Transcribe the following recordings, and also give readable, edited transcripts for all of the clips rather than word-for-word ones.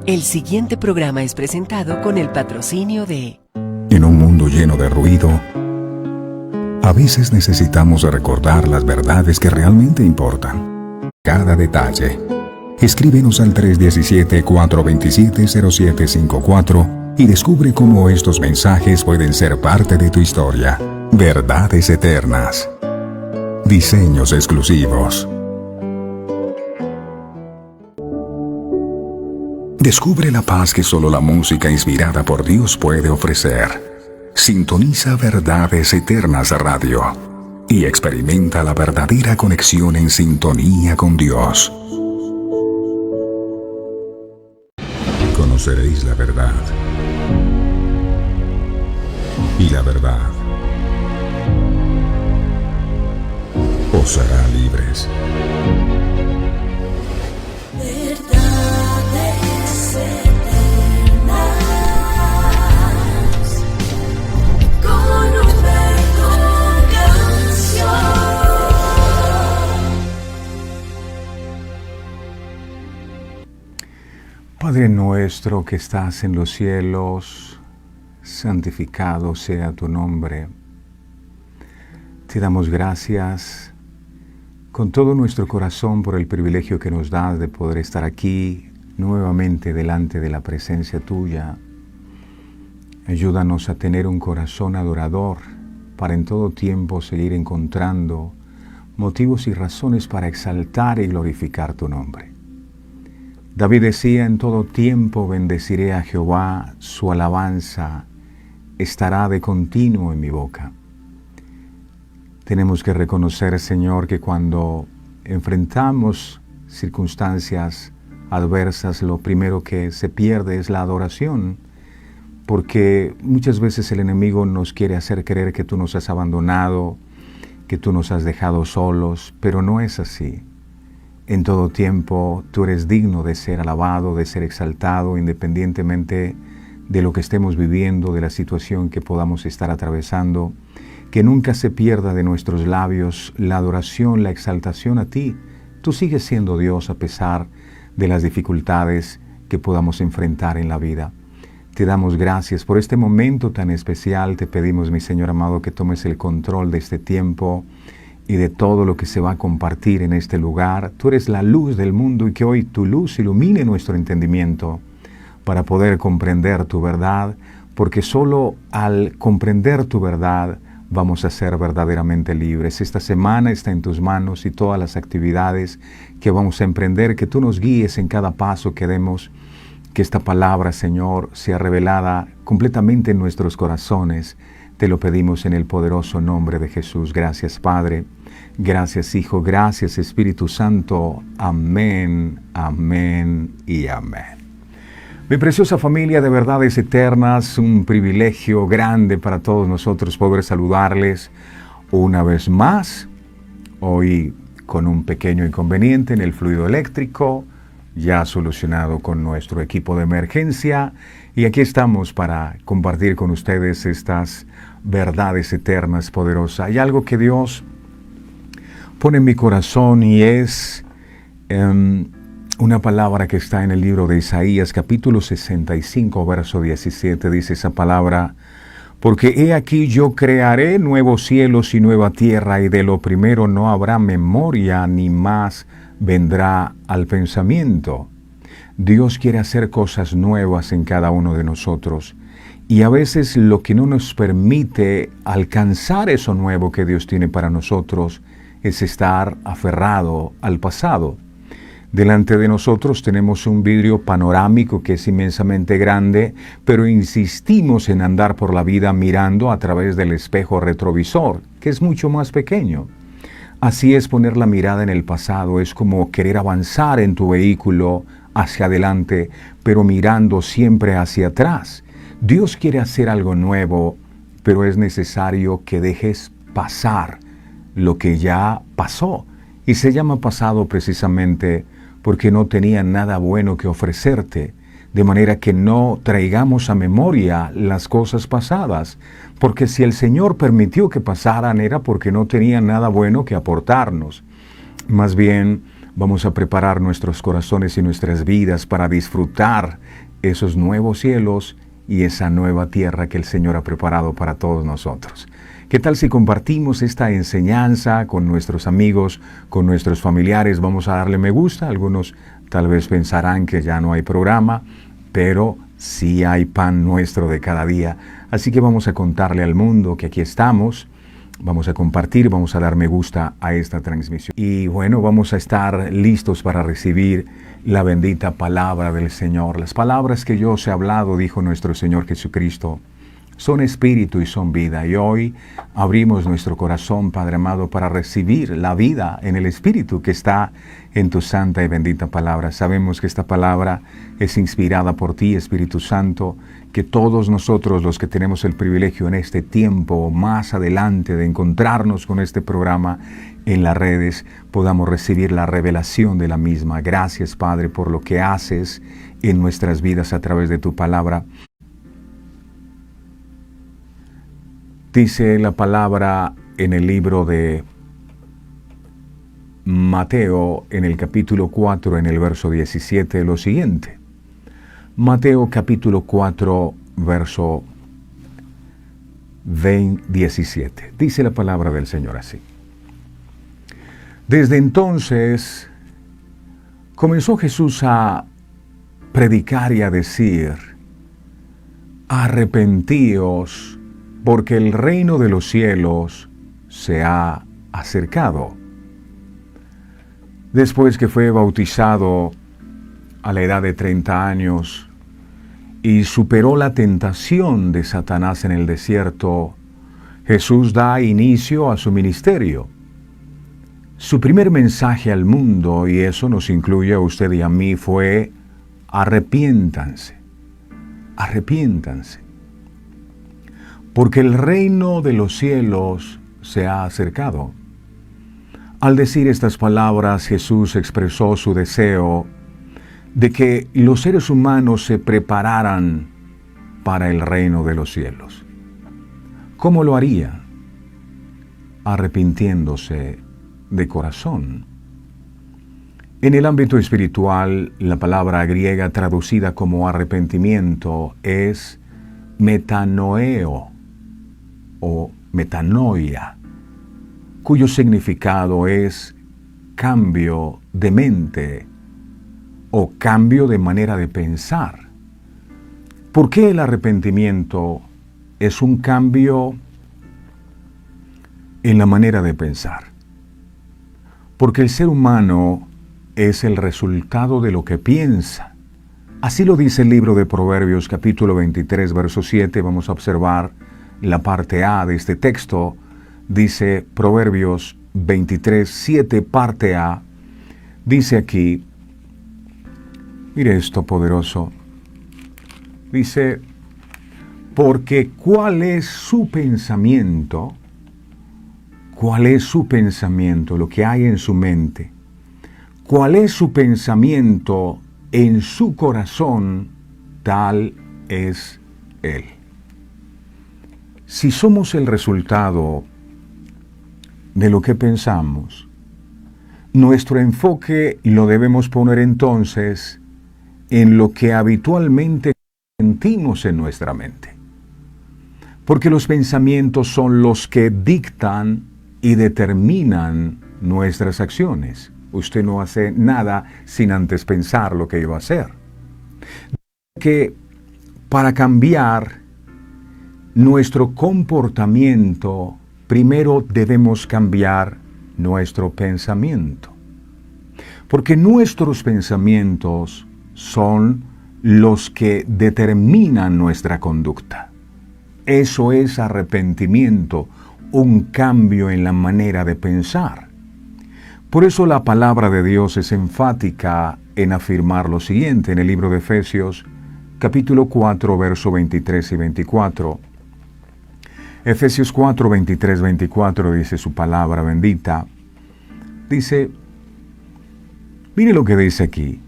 El siguiente programa es presentado con el patrocinio de... En un mundo lleno de ruido, a veces necesitamos recordar las verdades que realmente importan. Cada detalle. Escríbenos al 317-427-0754 y descubre cómo estos mensajes pueden ser parte de tu historia. Verdades eternas. Diseños exclusivos. Descubre la paz que solo la música inspirada por Dios puede ofrecer. Sintoniza Verdades Eternas Radio y experimenta la verdadera conexión en sintonía con Dios. Conoceréis la verdad, y la verdad os hará libres. Verdades eternas con Humberto Canción. Padre nuestro que estás en los cielos, santificado sea tu nombre. Te damos gracias con todo nuestro corazón por el privilegio que nos das de poder estar aquí nuevamente delante de la presencia tuya. Ayúdanos a tener un corazón adorador para en todo tiempo seguir encontrando motivos y razones para exaltar y glorificar tu nombre. David decía: en todo tiempo bendeciré a Jehová, su alabanza estará de continuo en mi boca. Tenemos que reconocer, Señor, que cuando enfrentamos circunstancias adversas, lo primero que se pierde es la adoración, porque muchas veces el enemigo nos quiere hacer creer que tú nos has abandonado, que tú nos has dejado solos, pero no es así. En todo tiempo tú eres digno de ser alabado, de ser exaltado, independientemente de lo que estemos viviendo, de la situación que podamos estar atravesando. Que nunca se pierda de nuestros labios la adoración, la exaltación a ti. Tú sigues siendo Dios a pesar de las dificultades que podamos enfrentar en la vida. Te damos gracias por este momento tan especial. Te pedimos, mi Señor amado, que tomes el control de este tiempo y de todo lo que se va a compartir en este lugar. Tú eres la luz del mundo y que hoy tu luz ilumine nuestro entendimiento para poder comprender tu verdad, porque solo al comprender tu verdad vamos a ser verdaderamente libres. Esta semana está en tus manos y todas las actividades que vamos a emprender, que tú nos guíes en cada paso que demos, que esta palabra, Señor, sea revelada completamente en nuestros corazones. Te lo pedimos en el poderoso nombre de Jesús. Gracias, Padre. Gracias, Hijo. Gracias, Espíritu Santo. Amén, amén y amén. Mi preciosa familia de Verdades Eternas, un privilegio grande para todos nosotros poder saludarles una vez más. Hoy con un pequeño inconveniente en el fluido eléctrico, ya solucionado con nuestro equipo de emergencia. Y aquí estamos para compartir con ustedes estas verdades eternas poderosas. Hay algo que Dios pone en mi corazón y es una palabra que está en el libro de Isaías, capítulo 65, verso 17. Dice esa palabra: porque he aquí yo crearé nuevos cielos y nueva tierra, y de lo primero no habrá memoria, ni más vendrá al pensamiento. Dios quiere hacer cosas nuevas en cada uno de nosotros. Y a veces lo que no nos permite alcanzar eso nuevo que Dios tiene para nosotros es estar aferrado al pasado. Delante de nosotros tenemos un vidrio panorámico que es inmensamente grande, pero insistimos en andar por la vida mirando a través del espejo retrovisor, que es mucho más pequeño. Así es poner la mirada en el pasado, es como querer avanzar en tu vehículo hacia adelante, pero mirando siempre hacia atrás. Dios quiere hacer algo nuevo, pero es necesario que dejes pasar lo que ya pasó. Y se llama pasado precisamente porque no tenía nada bueno que ofrecerte, de manera que no traigamos a memoria las cosas pasadas, porque si el Señor permitió que pasaran era porque no tenía nada bueno que aportarnos. Más bien, Vamos a preparar nuestros corazones y nuestras vidas para disfrutar esos nuevos cielos y esa nueva tierra que el Señor ha preparado para todos nosotros. ¿Qué tal si compartimos esta enseñanza con nuestros amigos, con nuestros familiares? Vamos a darle me gusta. Algunos tal vez pensarán que ya no hay programa, pero sí hay pan nuestro de cada día. Así que vamos a contarle al mundo que aquí estamos. Vamos a compartir, vamos a dar me gusta a esta transmisión. Y bueno, vamos a estar listos para recibir la bendita palabra del Señor. Las palabras que yo os he hablado, dijo nuestro Señor Jesucristo, son espíritu y son vida. Y hoy abrimos nuestro corazón, Padre amado, para recibir la vida en el espíritu que está en tu santa y bendita palabra. Sabemos que esta palabra es inspirada por ti, Espíritu Santo, que todos nosotros, los que tenemos el privilegio en este tiempo, más adelante, de encontrarnos con este programa en las redes, podamos recibir la revelación de la misma. Gracias, Padre, por lo que haces en nuestras vidas a través de tu palabra. Dice la palabra en el libro de Mateo, en el capítulo 4, en el verso 17, lo siguiente. Mateo capítulo 4, verso 17. Dice la palabra del Señor así. Desde entonces comenzó Jesús a predicar y a decir, arrepentíos, porque el reino de los cielos se ha acercado. Después que fue bautizado a la edad de 30 años y superó la tentación de Satanás en el desierto, Jesús da inicio a su ministerio. Su primer mensaje al mundo, y eso nos incluye a usted y a mí, fue arrepiéntanse, arrepiéntanse, porque el reino de los cielos se ha acercado. Al decir estas palabras, Jesús expresó su deseo de que los seres humanos se prepararan para el reino de los cielos. ¿Cómo lo haría? Arrepintiéndose de corazón. En el ámbito espiritual, la palabra griega traducida como arrepentimiento es metanoeo o metanoia, cuyo significado es cambio de mente o cambio de manera de pensar. ¿Por qué el arrepentimiento es un cambio en la manera de pensar? Porque el ser humano es el resultado de lo que piensa. Así lo dice el libro de Proverbios capítulo 23, verso 7. Vamos a observar la parte A de este texto. Dice Proverbios 23, 7, parte A. Dice aquí, mire esto poderoso. Dice, porque ¿cuál es su pensamiento? ¿Cuál es su pensamiento? Lo que hay en su mente. ¿Cuál es su pensamiento en su corazón? Tal es él. Si somos el resultado de lo que pensamos, nuestro enfoque lo debemos poner entonces en lo que habitualmente sentimos en nuestra mente. Porque los pensamientos son los que dictan y determinan nuestras acciones. Usted no hace nada sin antes pensar lo que iba a hacer. Que para cambiar nuestro comportamiento, primero debemos cambiar nuestro pensamiento. Porque nuestros pensamientos son los que determinan nuestra conducta. Eso es arrepentimiento, un cambio en la manera de pensar. Por eso la palabra de Dios es enfática en afirmar lo siguiente en el libro de Efesios, capítulo 4, verso 23 y 24. Efesios 4, 23, 24 dice su palabra bendita. Dice, mire lo que dice aquí.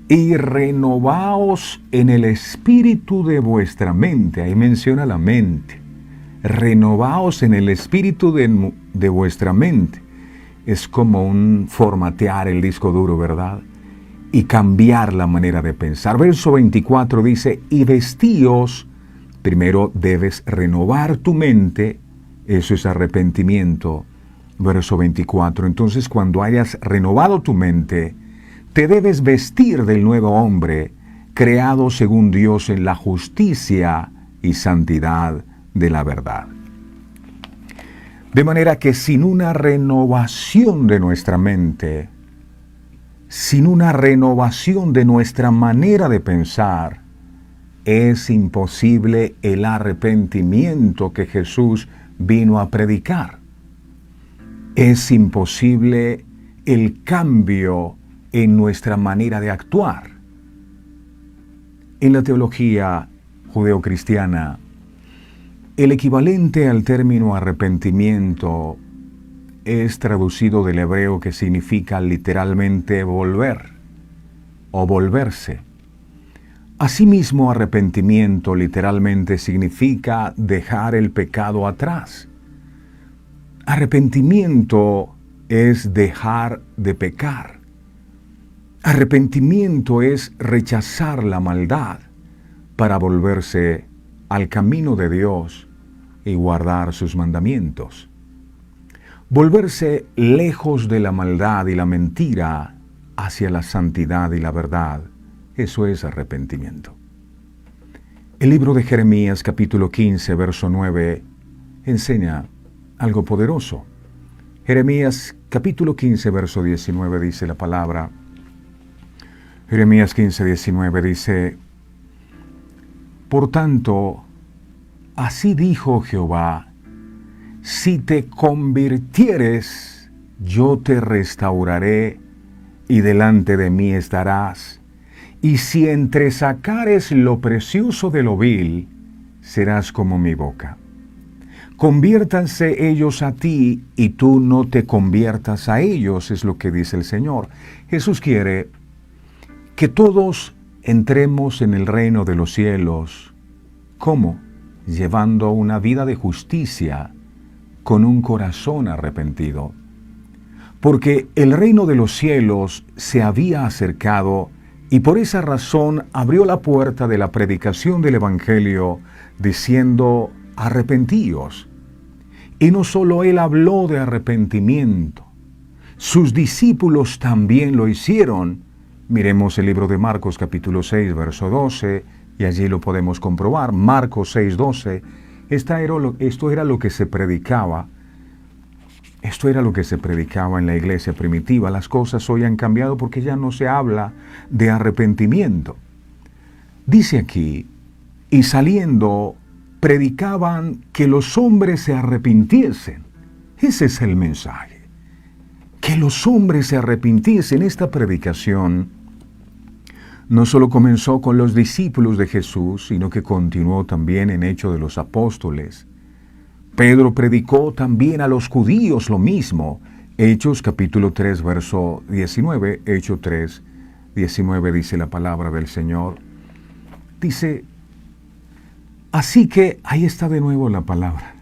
Y renovaos en el espíritu de vuestra mente. Ahí menciona la mente. Renovaos en el espíritu de vuestra mente. es como un formatear el disco duro, ¿verdad? Y cambiar la manera de pensar. Verso 24 dice, y vestíos, primero debes renovar tu mente, eso es arrepentimiento. Verso 24, entonces cuando hayas renovado tu mente, te debes vestir del nuevo hombre, creado según Dios en la justicia y santidad de la verdad. De manera que sin una renovación de nuestra mente, sin una renovación de nuestra manera de pensar, es imposible el arrepentimiento que Jesús vino a predicar. Es imposible el cambio en nuestra manera de actuar. En la teología judeocristiana, el equivalente al término arrepentimiento es traducido del hebreo que significa literalmente volver o volverse. Asimismo, arrepentimiento literalmente significa dejar el pecado atrás. Arrepentimiento es dejar de pecar. Arrepentimiento es rechazar la maldad para volverse al camino de Dios y guardar sus mandamientos. Volverse lejos de la maldad y la mentira hacia la santidad y la verdad, eso es arrepentimiento. El libro de Jeremías capítulo 15, verso 9, enseña algo poderoso. Jeremías capítulo 15, verso 19 dice la palabra. Jeremías 15, 19 dice, por tanto, así dijo Jehová, si te convirtieres, yo te restauraré y delante de mí estarás. Y si entresacares lo precioso de lo vil, serás como mi boca. Conviértanse ellos a ti y tú no te conviertas a ellos, es lo que dice el Señor. Jesús quiere que todos entremos en el reino de los cielos. ¿Cómo? Llevando una vida de justicia con un corazón arrepentido. Porque el reino de los cielos se había acercado y por esa razón abrió la puerta de la predicación del Evangelio diciendo, arrepentíos. Y no solo él habló de arrepentimiento, sus discípulos también lo hicieron. Miremos el libro de Marcos capítulo 6, verso 12, y allí lo podemos comprobar. Marcos 6, 12, esto era lo que se predicaba. Esto era lo que se predicaba en la iglesia primitiva. Las cosas hoy han cambiado porque ya no se habla de arrepentimiento. Dice aquí, y saliendo, predicaban que los hombres se arrepintiesen. Ese es el mensaje. Que los hombres se arrepintiesen. Esta predicación no solo comenzó con los discípulos de Jesús, sino que continuó también en Hechos de los Apóstoles. Pedro predicó también a los judíos lo mismo. Hechos capítulo 3, verso 19. Hechos 3, 19 dice la palabra del Señor. Dice, así que ahí está de nuevo la palabra.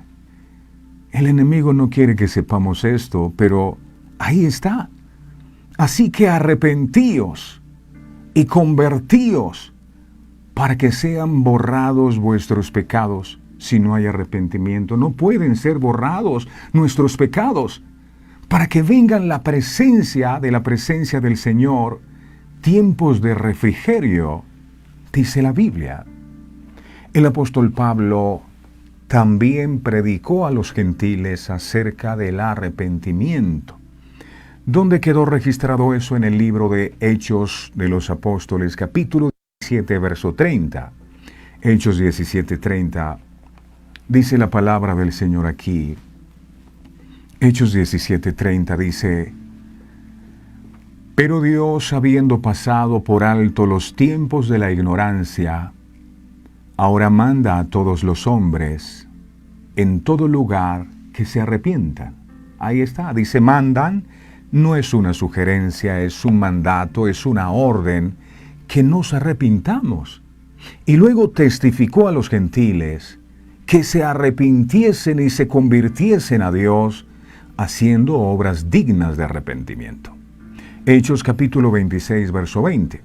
El enemigo no quiere que sepamos esto, pero ahí está. Así que arrepentíos y convertíos para que sean borrados vuestros pecados. Si no hay arrepentimiento, no pueden ser borrados nuestros pecados, para que vengan la presencia del Señor, tiempos de refrigerio, dice la Biblia. El apóstol Pablo también predicó a los gentiles acerca del arrepentimiento. ¿Dónde quedó registrado eso? En el libro de Hechos de los Apóstoles, capítulo 17, verso 30. Hechos 17, 30. Dice la palabra del Señor aquí. Hechos 17, 30 dice, pero Dios, habiendo pasado por alto los tiempos de la ignorancia, ahora manda a todos los hombres, en todo lugar, que se arrepientan. Ahí está, dice mandan, no es una sugerencia, es un mandato, es una orden, que nos arrepintamos. Y luego testificó a los gentiles, que se arrepintiesen y se convirtiesen a Dios, haciendo obras dignas de arrepentimiento. Hechos capítulo 26, verso 20.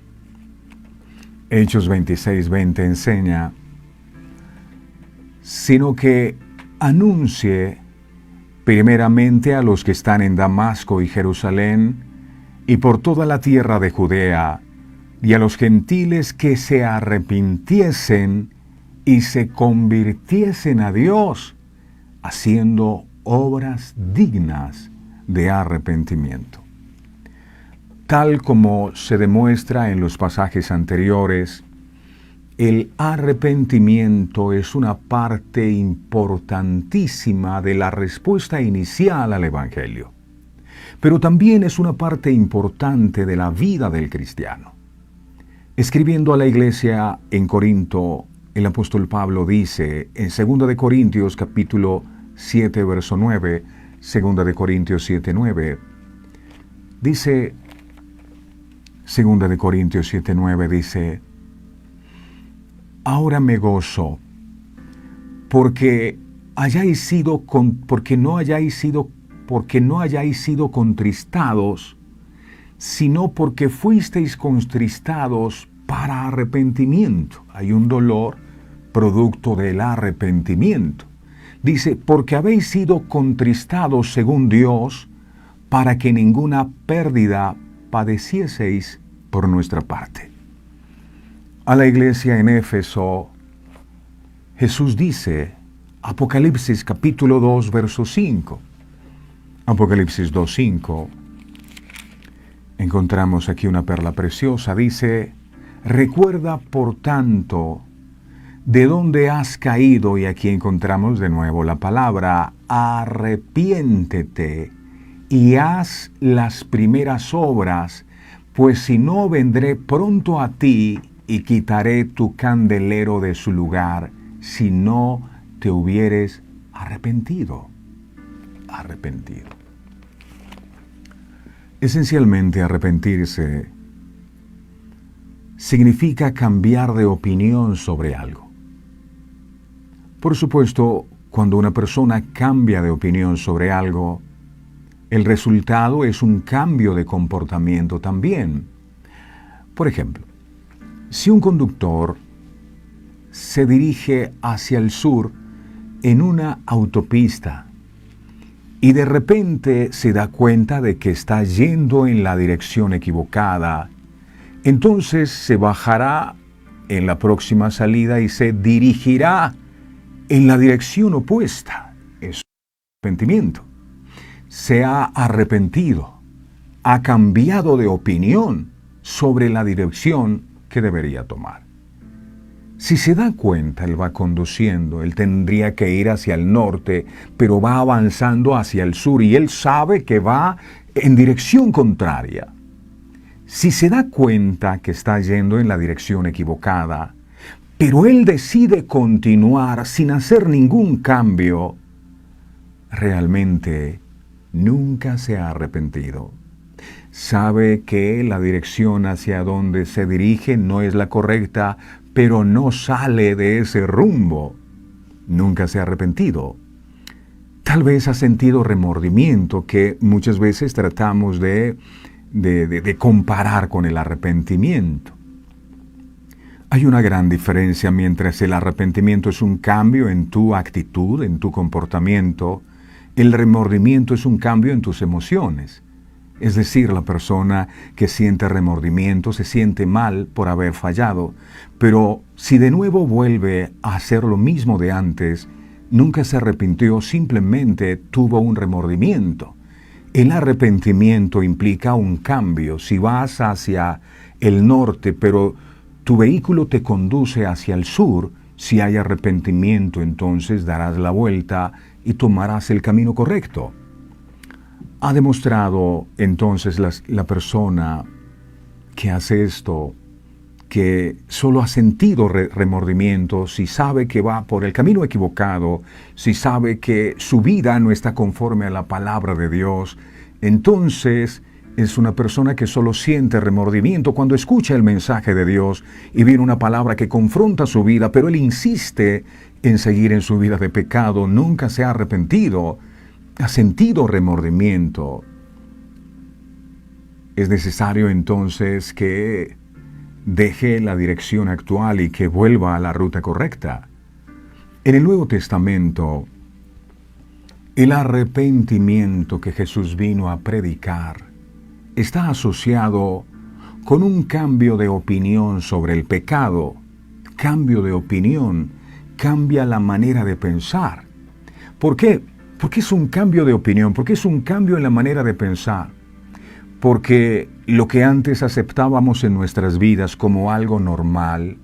Hechos 26, 20 enseña, sino que anuncie primeramente a los que están en Damasco y Jerusalén y por toda la tierra de Judea y a los gentiles que se arrepintiesen y se convirtiesen a Dios, haciendo obras dignas de arrepentimiento. Tal como se demuestra en los pasajes anteriores, el arrepentimiento es una parte importantísima de la respuesta inicial al Evangelio, pero también es una parte importante de la vida del cristiano. Escribiendo a la iglesia en Corinto, el apóstol Pablo dice en 2 de Corintios capítulo 7, verso 9, 2 de Corintios 7, 9, dice, 2 de Corintios 7, 9, dice, ahora me gozo, porque no hayáis sido contristados, sino porque fuisteis contristados para arrepentimiento. Hay un dolor producto del arrepentimiento. Dice, porque habéis sido contristados según Dios, para que ninguna pérdida padecieseis por nuestra parte. A la iglesia en Éfeso, Jesús dice, Apocalipsis capítulo 2, verso 5. Apocalipsis 2, 5. Encontramos aquí una perla preciosa. Dice, recuerda por tanto de dónde has caído, y aquí encontramos de nuevo la palabra, arrepiéntete y haz las primeras obras, pues si no vendré pronto a ti y quitaré tu candelero de su lugar, si no te hubieres arrepentido. Arrepentido. Esencialmente, arrepentirse significa cambiar de opinión sobre algo. Por supuesto, cuando una persona cambia de opinión sobre algo, el resultado es un cambio de comportamiento también. Por ejemplo, si un conductor se dirige hacia el sur en una autopista y de repente se da cuenta de que está yendo en la dirección equivocada, entonces se bajará en la próxima salida y se dirigirá en la dirección opuesta. Es arrepentimiento. Se ha arrepentido, ha cambiado de opinión sobre la dirección que debería tomar. Si se da cuenta, él va conduciendo, él tendría que ir hacia el norte, pero va avanzando hacia el sur y él sabe que va en dirección contraria. Si se da cuenta que está yendo en la dirección equivocada, pero él decide continuar sin hacer ningún cambio, realmente nunca se ha arrepentido. Sabe que la dirección hacia donde se dirige no es la correcta, pero no sale de ese rumbo. Nunca se ha arrepentido. Tal vez ha sentido remordimiento, que muchas veces tratamos de comparar con el arrepentimiento. Hay una gran diferencia. Mientras el arrepentimiento es un cambio en tu actitud, en tu comportamiento, el remordimiento es un cambio en tus emociones. Es decir, la persona que siente remordimiento se siente mal por haber fallado, pero si de nuevo vuelve a hacer lo mismo de antes, nunca se arrepintió, simplemente tuvo un remordimiento. El arrepentimiento implica un cambio. Si vas hacia el norte, pero tu vehículo te conduce hacia el sur, si hay arrepentimiento, entonces darás la vuelta y tomarás el camino correcto. Ha demostrado entonces la persona que hace esto, que solo ha sentido remordimiento, si sabe que va por el camino equivocado, si sabe que su vida no está conforme a la palabra de Dios, entonces es una persona que solo siente remordimiento cuando escucha el mensaje de Dios y viene una palabra que confronta su vida, pero él insiste en seguir en su vida de pecado, nunca se ha arrepentido. ha sentido remordimiento, es necesario entonces que deje la dirección actual y que vuelva a la ruta correcta. En el Nuevo Testamento, el arrepentimiento que Jesús vino a predicar está asociado con un cambio de opinión sobre el pecado. Cambio de opinión cambia la manera de pensar. ¿Por qué? Porque es un cambio de opinión, porque es un cambio en la manera de pensar. Porque lo que antes aceptábamos en nuestras vidas como algo normal,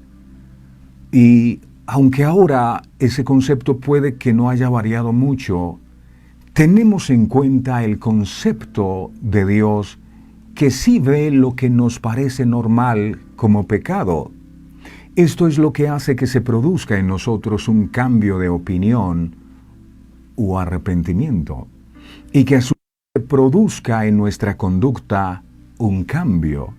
y aunque ahora ese concepto puede que no haya variado mucho, tenemos en cuenta el concepto de Dios que sí ve lo que nos parece normal como pecado. Esto es lo que hace que se produzca en nosotros un cambio de opinión o arrepentimiento, y que a su vez se produzca en nuestra conducta un cambio.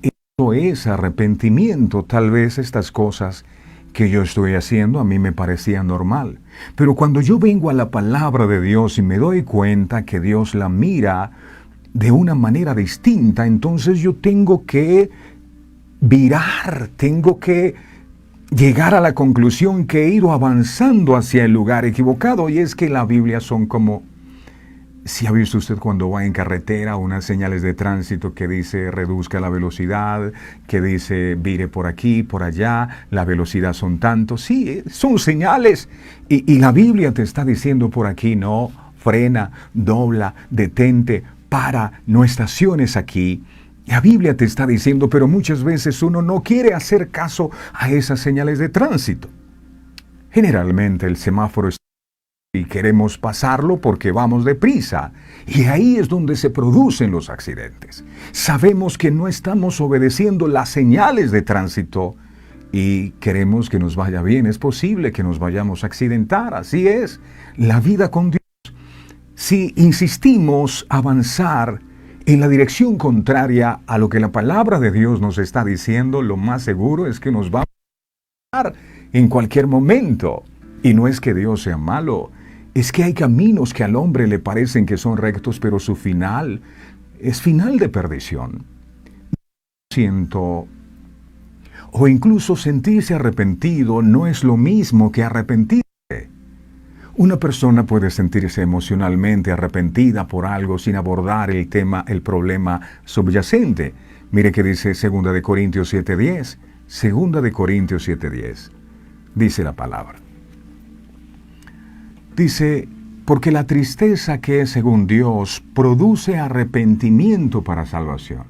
Esto es arrepentimiento. Tal vez estas cosas que yo estoy haciendo a mí me parecía normal, pero cuando yo vengo a la palabra de Dios y me doy cuenta que Dios la mira de una manera distinta, entonces yo tengo que virar, tengo que llegar a la conclusión que he ido avanzando hacia el lugar equivocado. Y es que la Biblia son como, si ha visto usted cuando va en carretera unas señales de tránsito que dice reduzca la velocidad, que dice vire por aquí, por allá, la velocidad son tantos. Sí, son señales. Y la Biblia te está diciendo por aquí, no, frena, dobla, detente, para, no estaciones aquí. La Biblia te está diciendo, pero muchas veces uno no quiere hacer caso a esas señales de tránsito. Generalmente el semáforo está y queremos pasarlo porque vamos deprisa. Y ahí es donde se producen los accidentes. Sabemos que no estamos obedeciendo las señales de tránsito y queremos que nos vaya bien. Es posible que nos vayamos a accidentar. Así es la vida con Dios. Si insistimos avanzar en la dirección contraria a lo que la palabra de Dios nos está diciendo, lo más seguro es que nos va a pasar en cualquier momento. Y no es que Dios sea malo, es que hay caminos que al hombre le parecen que son rectos, pero su final es final de perdición. Siento, o incluso sentirse arrepentido no es lo mismo que arrepentirse. Una persona puede sentirse emocionalmente arrepentida por algo sin abordar el problema subyacente. Mire que dice 2 de Corintios 7:10. 2 de Corintios 7:10. Dice la palabra. Dice, porque la tristeza que es según Dios produce arrepentimiento para salvación.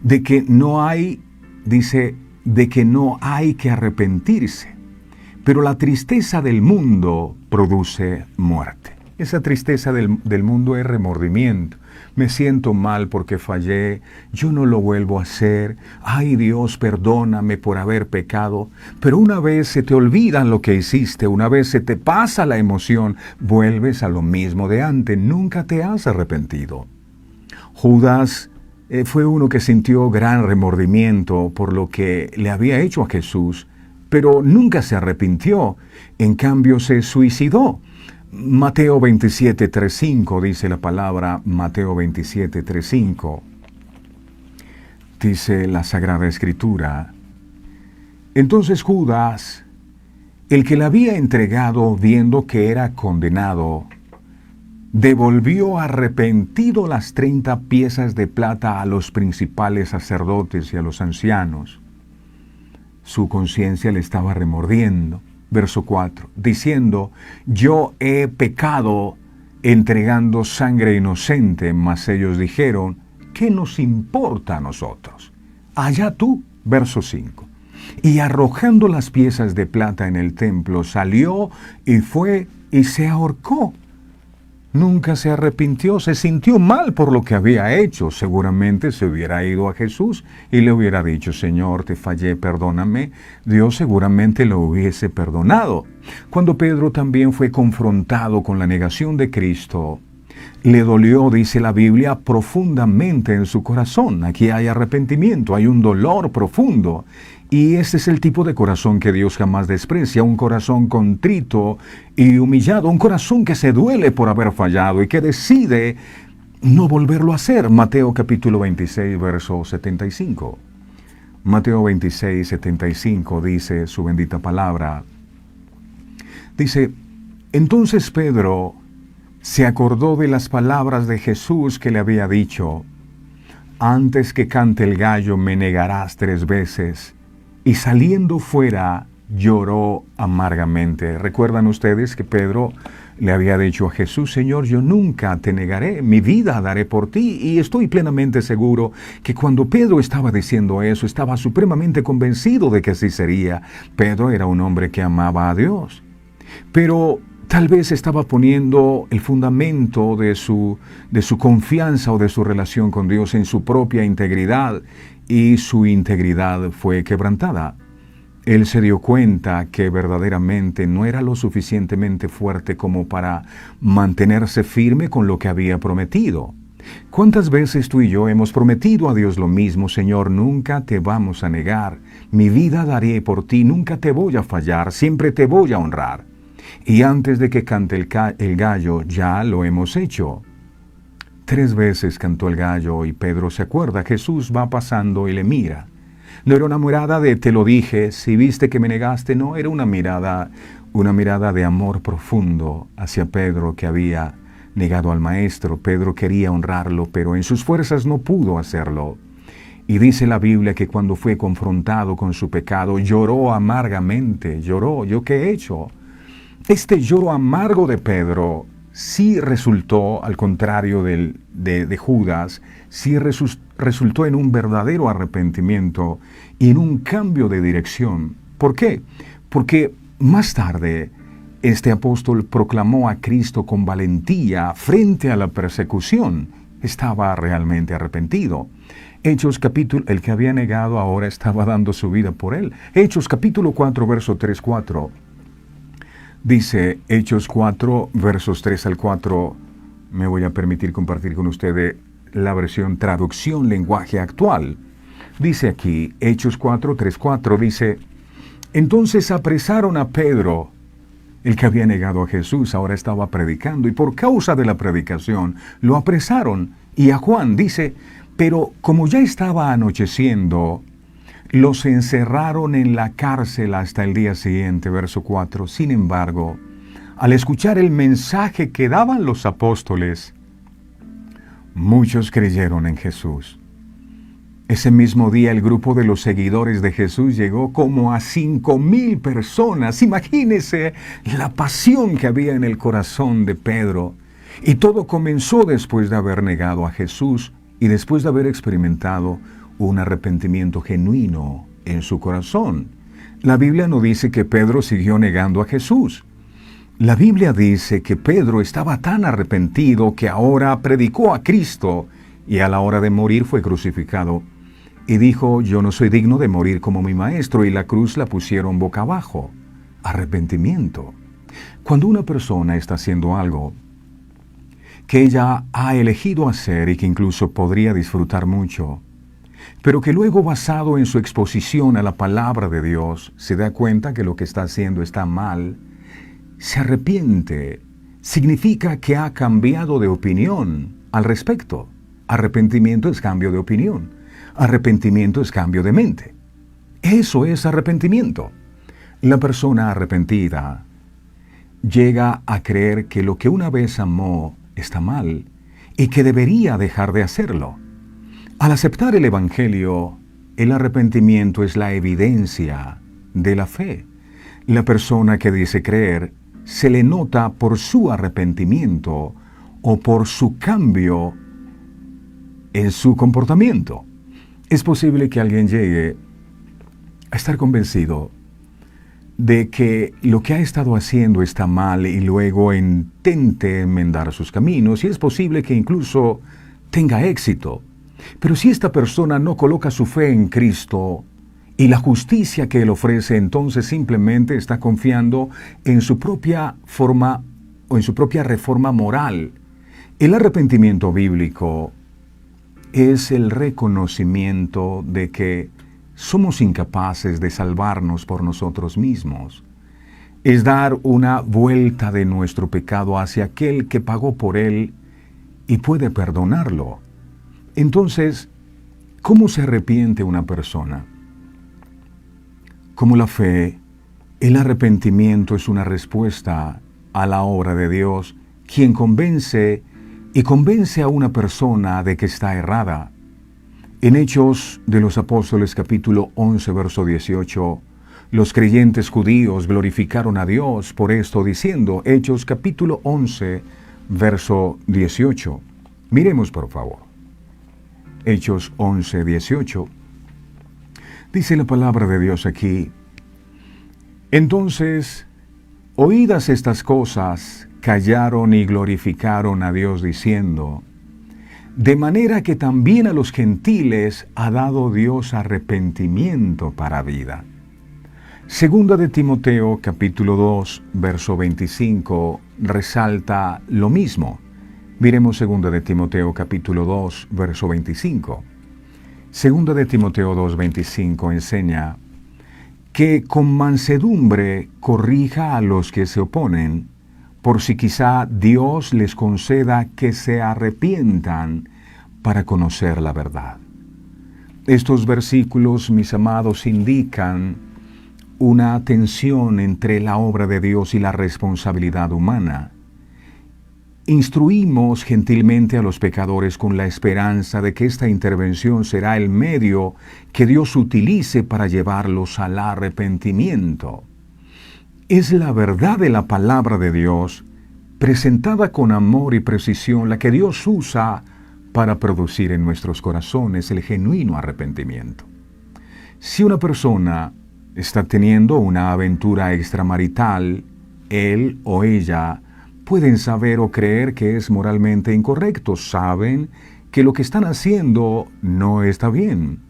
De que no hay, dice, de que no hay que arrepentirse. Pero la tristeza del mundo produce muerte. Esa tristeza del mundo es remordimiento. Me siento mal porque fallé, yo no lo vuelvo a hacer. Ay Dios, perdóname por haber pecado. Pero una vez se te olvida lo que hiciste, una vez se te pasa la emoción, vuelves a lo mismo de antes, nunca te has arrepentido. Judas fue uno que sintió gran remordimiento por lo que le había hecho a Jesús, pero nunca se arrepintió, en cambio se suicidó. Mateo 27:3-5 dice la palabra, Mateo 27:3-5. Dice la Sagrada Escritura, entonces Judas, el que le había entregado viendo que era condenado, devolvió arrepentido las 30 piezas de plata a los principales sacerdotes y a los ancianos. Su conciencia le estaba remordiendo. Verso 4, diciendo, yo he pecado entregando sangre inocente, mas ellos dijeron, ¿qué nos importa a nosotros? Allá tú. Verso 5, y arrojando las piezas de plata en el templo, salió y fue y se ahorcó. Nunca se arrepintió, se sintió mal por lo que había hecho. Seguramente se hubiera ido a Jesús y le hubiera dicho, Señor, te fallé, perdóname. Dios seguramente lo hubiese perdonado. Cuando Pedro también fue confrontado con la negación de Cristo, le dolió, dice la Biblia, profundamente en su corazón. Aquí hay arrepentimiento, hay un dolor profundo. Y este es el tipo de corazón que Dios jamás desprecia, un corazón contrito y humillado, un corazón que se duele por haber fallado y que decide no volverlo a hacer. Mateo capítulo 26, verso 75. Mateo 26, 75 dice su bendita palabra. Dice, entonces Pedro se acordó de las palabras de Jesús que le había dicho, antes que cante el gallo me negarás 3 veces. Y saliendo fuera, lloró amargamente. ¿Recuerdan ustedes que Pedro le había dicho a Jesús, Señor, yo nunca te negaré, mi vida daré por ti? Y estoy plenamente seguro que cuando Pedro estaba diciendo eso, estaba supremamente convencido de que así sería. Pedro era un hombre que amaba a Dios. Pero tal vez estaba poniendo el fundamento de su confianza o de su relación con Dios en su propia integridad, y su integridad fue quebrantada. Él se dio cuenta que verdaderamente no era lo suficientemente fuerte como para mantenerse firme con lo que había prometido. ¿Cuántas veces tú y yo hemos prometido a Dios lo mismo? Señor, nunca te vamos a negar, mi vida daré por ti, nunca te voy a fallar, siempre te voy a honrar. Y antes de que cante el gallo, ya lo hemos hecho. 3 veces cantó el gallo y Pedro se acuerda. Jesús va pasando y le mira. No era una mirada de te lo dije, si viste que me negaste, no, era una mirada de amor profundo hacia Pedro que había negado al Maestro. Pedro quería honrarlo, pero en sus fuerzas no pudo hacerlo. Y dice la Biblia que cuando fue confrontado con su pecado, lloró amargamente. Lloró, ¿yo qué he hecho? Este lloro amargo de Pedro sí resultó, al contrario de Judas, sí resultó en un verdadero arrepentimiento y en un cambio de dirección. ¿Por qué? Porque más tarde este apóstol proclamó a Cristo con valentía frente a la persecución. Estaba realmente arrepentido. Hechos capítulo, el que había negado ahora estaba dando su vida por él. Hechos capítulo 4, verso 3-4. Dice Hechos 4, versos 3 al 4, me voy a permitir compartir con ustedes la versión traducción lenguaje actual. Dice aquí, Hechos 4, 3, 4, dice, entonces apresaron a Pedro, el que había negado a Jesús, ahora estaba predicando, y por causa de la predicación lo apresaron, y a Juan dice, pero como ya estaba anocheciendo, los encerraron en la cárcel hasta el día siguiente, verso 4. Sin embargo, al escuchar el mensaje que daban los apóstoles, muchos creyeron en Jesús. Ese mismo día el grupo de los seguidores de Jesús llegó como a 5,000 personas. Imagínense la pasión que había en el corazón de Pedro. Y todo comenzó después de haber negado a Jesús y después de haber experimentado un arrepentimiento genuino en su corazón. La Biblia no dice que Pedro siguió negando a Jesús. La Biblia dice que Pedro estaba tan arrepentido que ahora predicó a Cristo y a la hora de morir fue crucificado. Y dijo, yo no soy digno de morir como mi maestro, y la cruz la pusieron boca abajo. Arrepentimiento. Cuando una persona está haciendo algo que ella ha elegido hacer y que incluso podría disfrutar mucho, pero que luego, basado en su exposición a la palabra de Dios, se da cuenta que lo que está haciendo está mal, se arrepiente, significa que ha cambiado de opinión al respecto. Arrepentimiento es cambio de opinión. Arrepentimiento es cambio de mente. Eso es arrepentimiento. La persona arrepentida llega a creer que lo que una vez amó está mal y que debería dejar de hacerlo. Al aceptar el Evangelio, el arrepentimiento es la evidencia de la fe. La persona que dice creer se le nota por su arrepentimiento o por su cambio en su comportamiento. Es posible que alguien llegue a estar convencido de que lo que ha estado haciendo está mal y luego intente enmendar sus caminos, y es posible que incluso tenga éxito. Pero si esta persona no coloca su fe en Cristo y la justicia que Él ofrece, entonces simplemente está confiando en su propia forma o en su propia reforma moral. El arrepentimiento bíblico es el reconocimiento de que somos incapaces de salvarnos por nosotros mismos. Es dar una vuelta de nuestro pecado hacia aquel que pagó por él y puede perdonarlo. Entonces, ¿cómo se arrepiente una persona? Como la fe, el arrepentimiento es una respuesta a la obra de Dios, quien convence a una persona de que está errada. En Hechos de los Apóstoles capítulo 11, verso 18, los creyentes judíos glorificaron a Dios por esto diciendo, Hechos capítulo 11, verso 18. Miremos por favor. Hechos 11, 18. Dice la palabra de Dios aquí, entonces, oídas estas cosas, callaron y glorificaron a Dios diciendo, de manera que también a los gentiles ha dado Dios arrepentimiento para vida. Segunda de Timoteo, capítulo 2, verso 25, resalta lo mismo. Miremos segunda de Timoteo, capítulo 2, verso 25. Segunda de Timoteo 2, 25 enseña que con mansedumbre corrija a los que se oponen, por si quizá Dios les conceda que se arrepientan para conocer la verdad. Estos versículos, mis amados, indican una tensión entre la obra de Dios y la responsabilidad humana. Instruimos gentilmente a los pecadores con la esperanza de que esta intervención será el medio que Dios utilice para llevarlos al arrepentimiento. Es la verdad de la palabra de Dios, presentada con amor y precisión, la que Dios usa para producir en nuestros corazones el genuino arrepentimiento. Si una persona está teniendo una aventura extramarital, él o ella pueden saber o creer que es moralmente incorrecto, saben que lo que están haciendo no está bien.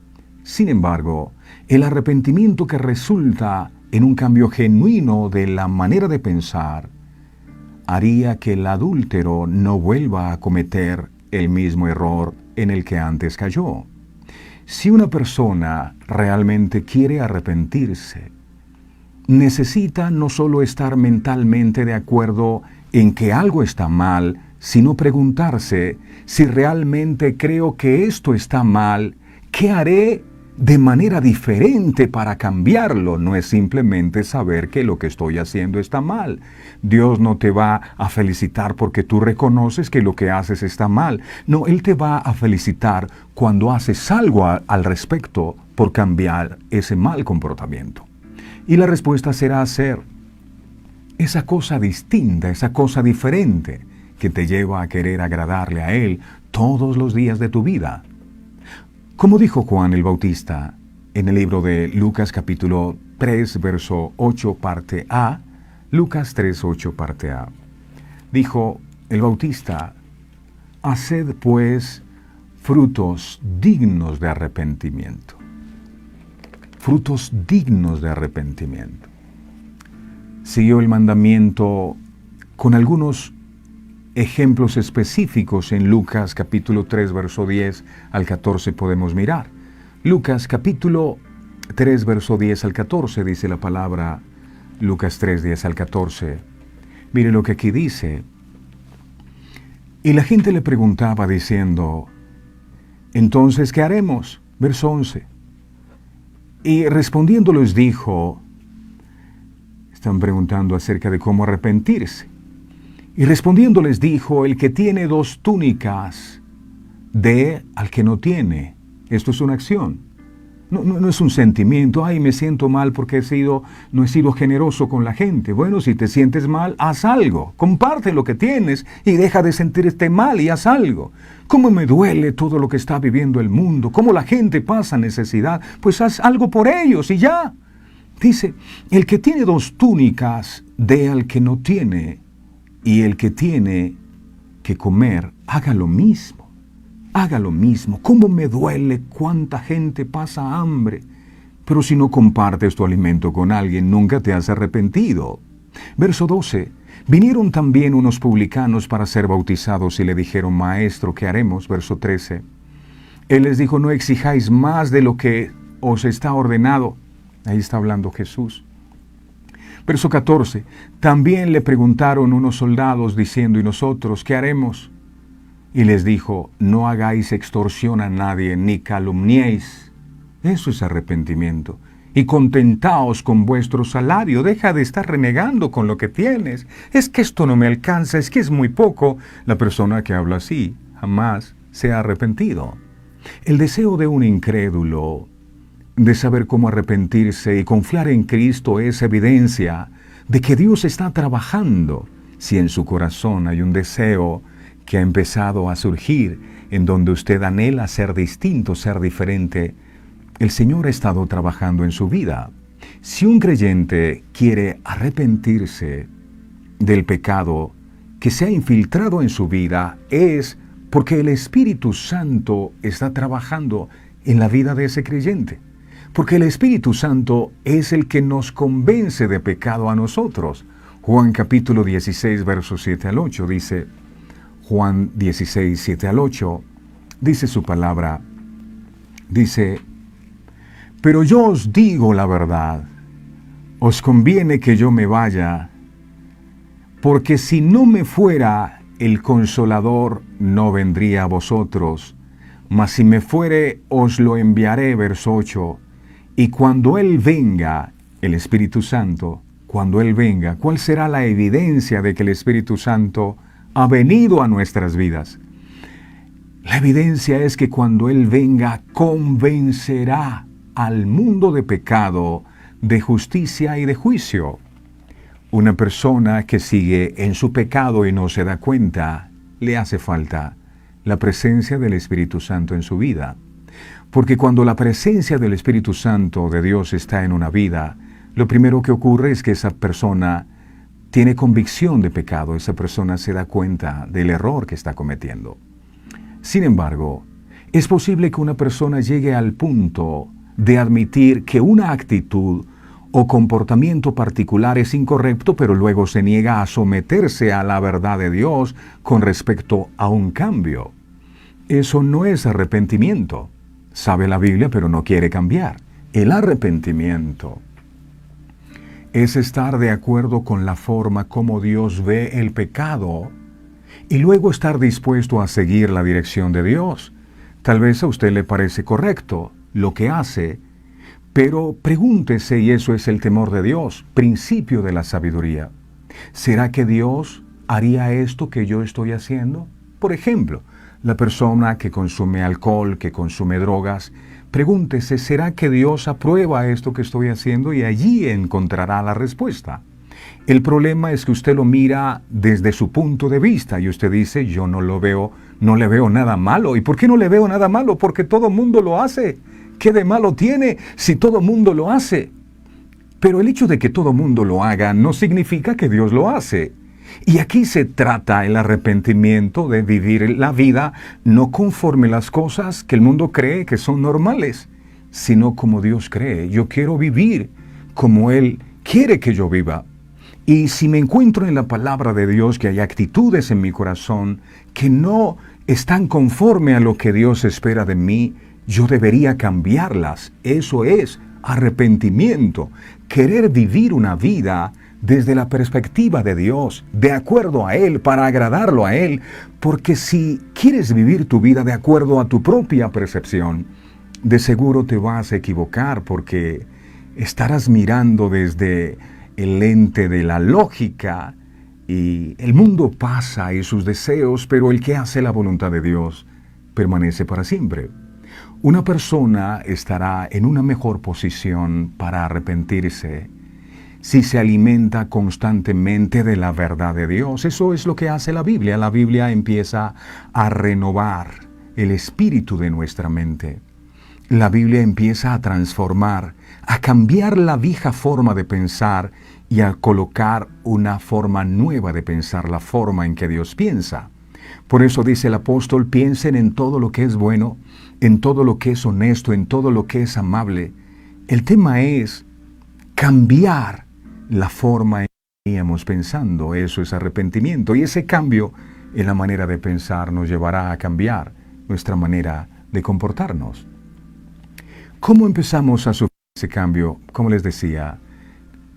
Sin embargo, el arrepentimiento que resulta en un cambio genuino de la manera de pensar, haría que el adúltero no vuelva a cometer el mismo error en el que antes cayó. Si una persona realmente quiere arrepentirse, necesita no solo estar mentalmente de acuerdo en que algo está mal, sino preguntarse si realmente creo que esto está mal, ¿qué haré de manera diferente para cambiarlo? No es simplemente saber que lo que estoy haciendo está mal. Dios no te va a felicitar porque tú reconoces que lo que haces está mal. No, Él te va a felicitar cuando haces algo al respecto por cambiar ese mal comportamiento. Y la respuesta será hacer esa cosa distinta, esa cosa diferente que te lleva a querer agradarle a Él todos los días de tu vida. Como dijo Juan el Bautista en el libro de Lucas capítulo 3, verso 8, parte A, Lucas 3, 8, parte A, dijo el Bautista, haced pues frutos dignos de arrepentimiento. Frutos dignos de arrepentimiento. Siguió el mandamiento con algunos ejemplos específicos en Lucas capítulo 3, verso 10 al 14 podemos mirar. Lucas capítulo 3, verso 10 al 14 dice la palabra, Lucas 3, 10 al 14. Mire lo que aquí dice. Y la gente le preguntaba diciendo, entonces, ¿qué haremos? Verso 11. Y respondiendo les dijo, están preguntando acerca de cómo arrepentirse. Y respondiendo les dijo, el que tiene 2 túnicas, dé al que no tiene. Esto es una acción. No es un sentimiento, ay, me siento mal porque no he sido generoso con la gente. Bueno, si te sientes mal, haz algo. Comparte lo que tienes y deja de sentirte mal y haz algo. ¿Cómo me duele todo lo que está viviendo el mundo? ¿Cómo la gente pasa necesidad? Pues haz algo por ellos y ya. Dice, el que tiene 2 túnicas, dé al que no tiene. Y el que tiene que comer, haga lo mismo. Haga lo mismo. ¿Cómo me duele cuánta gente pasa hambre? Pero si no compartes tu alimento con alguien, nunca te has arrepentido. Verso 12. Vinieron también unos publicanos para ser bautizados y le dijeron, Maestro, ¿qué haremos? Verso 13. Él les dijo, no exijáis más de lo que os está ordenado. Ahí está hablando Jesús. Verso 14. También le preguntaron unos soldados diciendo, ¿y nosotros qué haremos? Y les dijo, no hagáis extorsión a nadie, ni calumniéis. Eso es arrepentimiento. Y contentaos con vuestro salario. Deja de estar renegando con lo que tienes. Es que esto no me alcanza, es que es muy poco. La persona que habla así jamás se ha arrepentido. El deseo de un incrédulo de saber cómo arrepentirse y confiar en Cristo es evidencia de que Dios está trabajando. Si en su corazón hay un deseo que ha empezado a surgir, en donde usted anhela ser distinto, ser diferente, el Señor ha estado trabajando en su vida. Si un creyente quiere arrepentirse del pecado que se ha infiltrado en su vida, es porque el Espíritu Santo está trabajando en la vida de ese creyente. Porque el Espíritu Santo es el que nos convence de pecado a nosotros. Juan capítulo 16, versos 7 al 8 dice, Juan 16, 7 al 8, dice su palabra, dice, pero yo os digo la verdad, os conviene que yo me vaya, porque si no me fuera, el Consolador no vendría a vosotros, mas si me fuere, os lo enviaré, verso 8, y cuando Él venga, el Espíritu Santo, cuando Él venga, ¿cuál será la evidencia de que el Espíritu Santo ha venido a nuestras vidas? La evidencia es que cuando Él venga, convencerá al mundo de pecado, de justicia y de juicio. Una persona que sigue en su pecado y no se da cuenta, le hace falta la presencia del Espíritu Santo en su vida. Porque cuando la presencia del Espíritu Santo de Dios está en una vida, lo primero que ocurre es que esa persona tiene convicción de pecado, esa persona se da cuenta del error que está cometiendo. Sin embargo, es posible que una persona llegue al punto de admitir que una actitud o comportamiento particular es incorrecto, pero luego se niega a someterse a la verdad de Dios con respecto a un cambio. Eso no es arrepentimiento. Sabe la Biblia, pero no quiere cambiar. El arrepentimiento es estar de acuerdo con la forma como Dios ve el pecado y luego estar dispuesto a seguir la dirección de Dios. Tal vez a usted le parece correcto lo que hace, pero pregúntese, y eso es el temor de Dios, principio de la sabiduría. ¿Será que Dios haría esto que yo estoy haciendo? Por ejemplo, la persona que consume alcohol, que consume drogas, pregúntese, ¿será que Dios aprueba esto que estoy haciendo? Y allí encontrará la respuesta. El problema es que usted lo mira desde su punto de vista y usted dice, yo no le veo nada malo. ¿Y por qué no le veo nada malo? Porque todo mundo lo hace. ¿Qué de malo tiene si todo mundo lo hace? Pero el hecho de que todo mundo lo haga no significa que Dios lo hace. Y aquí se trata el arrepentimiento de vivir la vida no conforme las cosas que el mundo cree que son normales, sino como Dios cree. Yo quiero vivir como Él quiere que yo viva. Y si me encuentro en la palabra de Dios que hay actitudes en mi corazón que no están conforme a lo que Dios espera de mí, yo debería cambiarlas. Eso es arrepentimiento. Querer vivir una vida desde la perspectiva de Dios, de acuerdo a Él, para agradarlo a Él, porque si quieres vivir tu vida de acuerdo a tu propia percepción, de seguro te vas a equivocar porque estarás mirando desde el lente de la lógica y el mundo pasa y sus deseos, pero el que hace la voluntad de Dios permanece para siempre. Una persona estará en una mejor posición para arrepentirse si se alimenta constantemente de la verdad de Dios. Eso es lo que hace la Biblia. La Biblia empieza a renovar el espíritu de nuestra mente. La Biblia empieza a transformar, a cambiar la vieja forma de pensar y a colocar una forma nueva de pensar, la forma en que Dios piensa. Por eso dice el apóstol, piensen en todo lo que es bueno, en todo lo que es honesto, en todo lo que es amable. El tema es cambiar la forma en que íbamos pensando. Eso es arrepentimiento. Y ese cambio en la manera de pensar nos llevará a cambiar nuestra manera de comportarnos. ¿Cómo empezamos a sufrir ese cambio? Como les decía,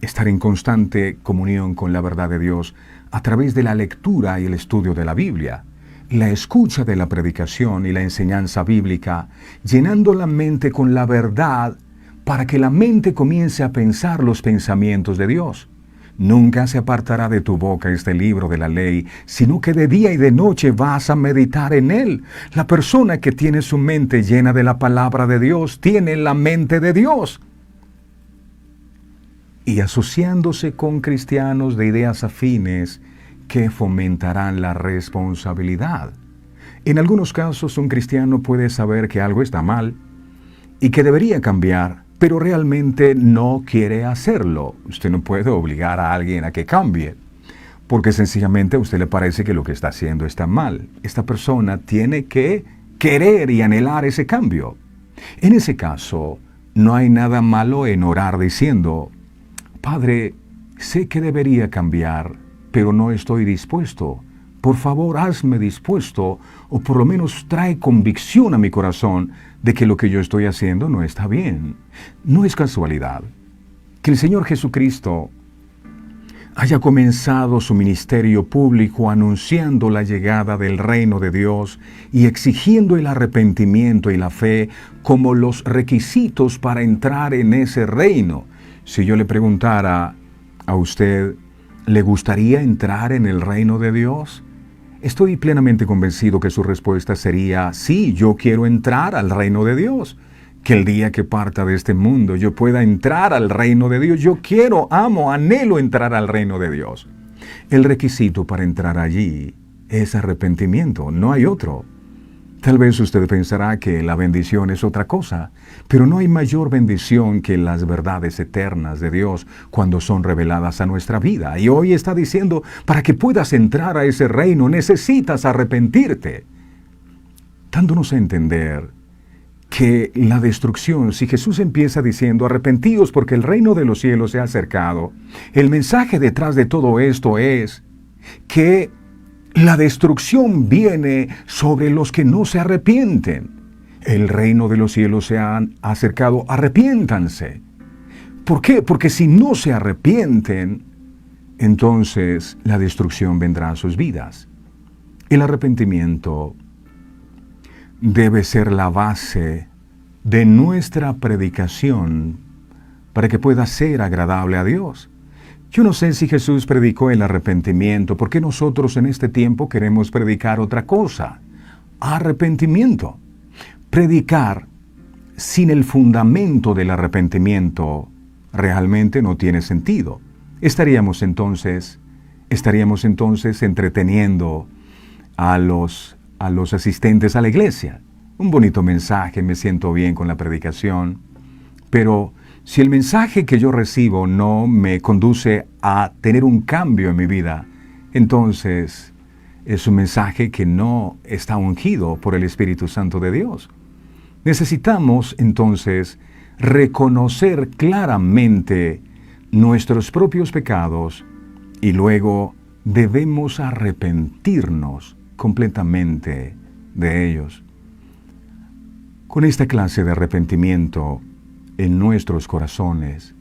estar en constante comunión con la verdad de Dios a través de la lectura y el estudio de la Biblia, la escucha de la predicación y la enseñanza bíblica, llenando la mente con la verdad para que la mente comience a pensar los pensamientos de Dios. Nunca se apartará de tu boca este libro de la ley, sino que de día y de noche vas a meditar en él. La persona que tiene su mente llena de la palabra de Dios tiene la mente de Dios. Y asociándose con cristianos de ideas afines que fomentarán la responsabilidad. En algunos casos un cristiano puede saber que algo está mal y que debería cambiar, pero realmente no quiere hacerlo. Usted no puede obligar a alguien a que cambie, porque sencillamente a usted le parece que lo que está haciendo está mal. Esta persona tiene que querer y anhelar ese cambio. En ese caso, no hay nada malo en orar diciendo: Padre, sé que debería cambiar, pero no estoy dispuesto. Por favor, hazme dispuesto, o por lo menos trae convicción a mi corazón de que lo que yo estoy haciendo no está bien. No es casualidad que el Señor Jesucristo haya comenzado su ministerio público anunciando la llegada del reino de Dios y exigiendo el arrepentimiento y la fe como los requisitos para entrar en ese reino. Si yo le preguntara a usted, ¿le gustaría entrar en el reino de Dios? Estoy plenamente convencido que su respuesta sería: sí, yo quiero entrar al reino de Dios. Que el día que parta de este mundo yo pueda entrar al reino de Dios. Yo quiero, amo, anhelo entrar al reino de Dios. El requisito para entrar allí es arrepentimiento, no hay otro. Tal vez usted pensará que la bendición es otra cosa, pero no hay mayor bendición que las verdades eternas de Dios cuando son reveladas a nuestra vida. Y hoy está diciendo, para que puedas entrar a ese reino necesitas arrepentirte, dándonos a entender que la destrucción, si Jesús empieza diciendo arrepentíos porque el reino de los cielos se ha acercado, el mensaje detrás de todo esto es que la destrucción viene sobre los que no se arrepienten. El reino de los cielos se ha acercado, arrepiéntanse. ¿Por qué? Porque si no se arrepienten, entonces la destrucción vendrá a sus vidas. El arrepentimiento debe ser la base de nuestra predicación para que pueda ser agradable a Dios. Yo no sé si Jesús predicó el arrepentimiento, porque nosotros en este tiempo queremos predicar otra cosa. Arrepentimiento. Predicar sin el fundamento del arrepentimiento realmente no tiene sentido. Estaríamos entonces entreteniendo a los asistentes a la iglesia. Un bonito mensaje, me siento bien con la predicación, pero si el mensaje que yo recibo no me conduce a tener un cambio en mi vida, entonces es un mensaje que no está ungido por el Espíritu Santo de Dios. Necesitamos entonces reconocer claramente nuestros propios pecados y luego debemos arrepentirnos completamente de ellos. Con esta clase de arrepentimiento en nuestros corazones,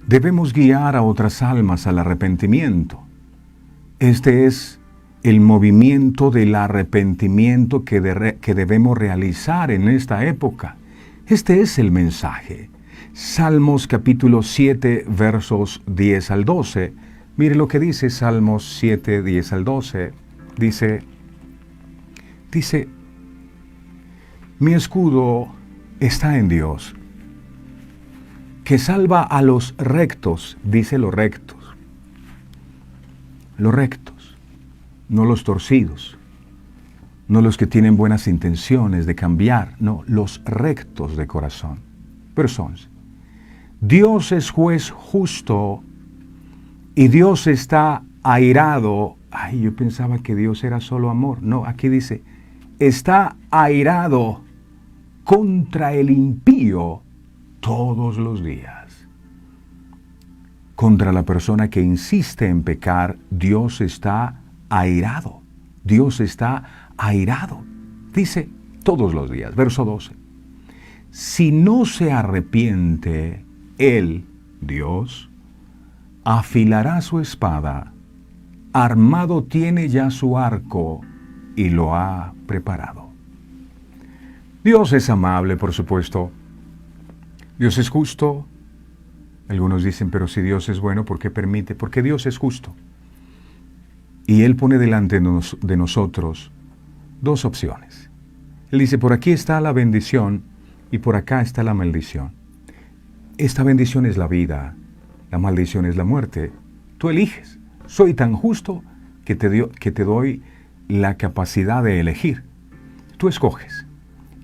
debemos guiar a otras almas al arrepentimiento. Este es el movimiento del arrepentimiento que debemos realizar en esta época. Este es el mensaje. Salmos capítulo 7, versos 10 al 12. Mire lo que dice Salmos 7, 10 al 12. Dice, mi escudo está en Dios, que salva a los rectos, dice los rectos, no los torcidos, no los que tienen buenas intenciones de cambiar, no, los rectos de corazón. Verso 11. Dios es juez justo y Dios está airado. Ay, yo pensaba que Dios era solo amor. No, aquí dice, está airado contra el impío todos los días. Contra la persona que insiste en pecar, Dios está airado. Dios está airado. Dice todos los días. Verso 12. si no se arrepiente, Él, Dios, afilará su espada, armado tiene ya su arco y lo ha preparado. Dios es amable, por supuesto. Dios es justo. Algunos dicen, pero si Dios es bueno, ¿por qué permite? Porque Dios es justo. Y Él pone delante de nosotros dos opciones. Él dice, por aquí está la bendición y por acá está la maldición. Esta bendición es la vida, la maldición es la muerte. Tú eliges. Soy tan justo que te doy la capacidad de elegir. Tú escoges.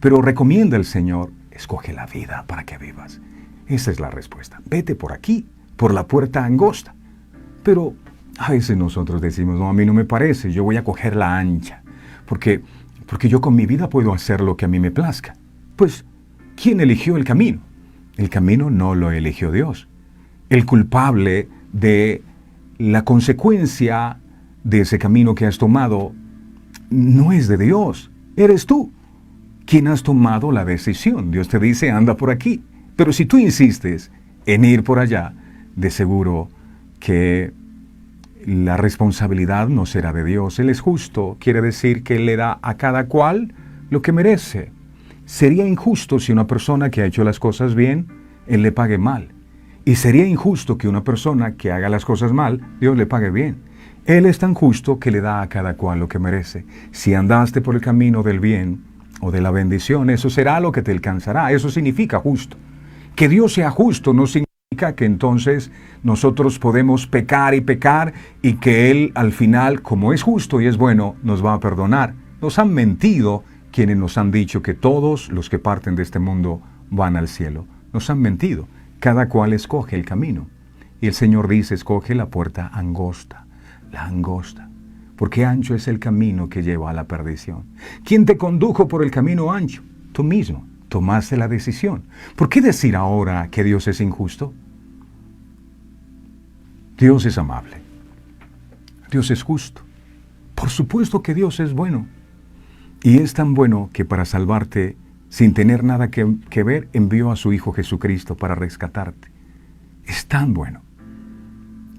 Pero recomienda el Señor, escoge la vida para que vivas. Esa es la respuesta. Vete por aquí, por la puerta angosta. Pero a veces nosotros decimos, no, a mí no me parece, yo voy a coger la ancha, porque yo con mi vida puedo hacer lo que a mí me plazca. Pues, ¿quién eligió el camino? El camino no lo eligió Dios. El culpable de la consecuencia de ese camino que has tomado no es de Dios, eres tú quien has tomado la decisión. Dios te dice, anda por aquí. Pero si tú insistes en ir por allá, de seguro que la responsabilidad no será de Dios. Él es justo, quiere decir que Él le da a cada cual lo que merece. Sería injusto si una persona que ha hecho las cosas bien, Él le pague mal. Y sería injusto que una persona que haga las cosas mal, Dios le pague bien. Él es tan justo que le da a cada cual lo que merece. Si andaste por el camino del bien o de la bendición, eso será lo que te alcanzará. Eso significa justo. Que Dios sea justo no significa que entonces nosotros podemos pecar y que Él al final, como es justo y es bueno, nos va a perdonar. Nos han mentido quienes nos han dicho que todos los que parten de este mundo van al cielo. Nos han mentido. Cada cual escoge el camino. Y el Señor dice, escoge la puerta angosta, la angosta. Porque ancho es el camino que lleva a la perdición. ¿Quién te condujo por el camino ancho? Tú mismo. Tomaste la decisión. ¿Por qué decir ahora que Dios es injusto? Dios es amable. Dios es justo. Por supuesto que Dios es bueno. Y es tan bueno que para salvarte, sin tener nada que ver, envió a su Hijo Jesucristo para rescatarte. Es tan bueno.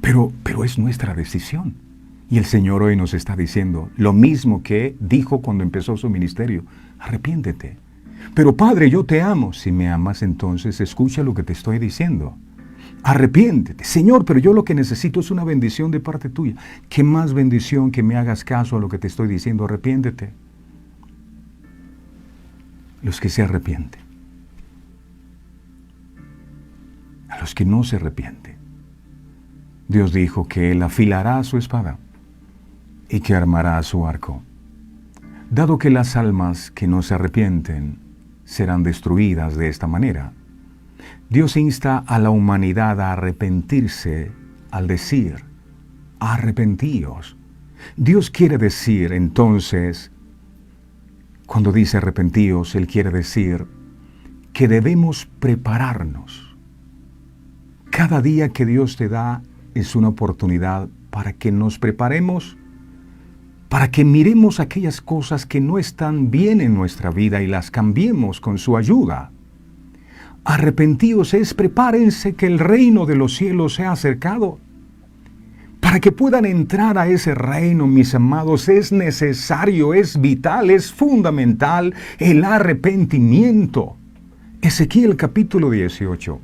Pero es nuestra decisión. Y el Señor hoy nos está diciendo lo mismo que dijo cuando empezó su ministerio. Arrepiéntete. Pero Padre, yo te amo. Si me amas, entonces escucha lo que te estoy diciendo. Arrepiéntete. Señor, pero yo lo que necesito es una bendición de parte tuya. ¿Qué más bendición que me hagas caso a lo que te estoy diciendo? Arrepiéntete. Los que se arrepienten. A los que no se arrepienten. Dios dijo que Él afilará su espada y que armará su arco. Dado que las almas que no se arrepienten serán destruidas de esta manera, Dios insta a la humanidad a arrepentirse al decir, arrepentíos. Dios quiere decir entonces, cuando dice arrepentíos, Él quiere decir que debemos prepararnos. Cada día que Dios te da es una oportunidad para que nos preparemos, para que miremos aquellas cosas que no están bien en nuestra vida y las cambiemos con su ayuda. Arrepentíos es prepárense que el reino de los cielos se ha acercado. Para que puedan entrar a ese reino, mis amados, es necesario, es vital, es fundamental el arrepentimiento. Ezequiel capítulo 18,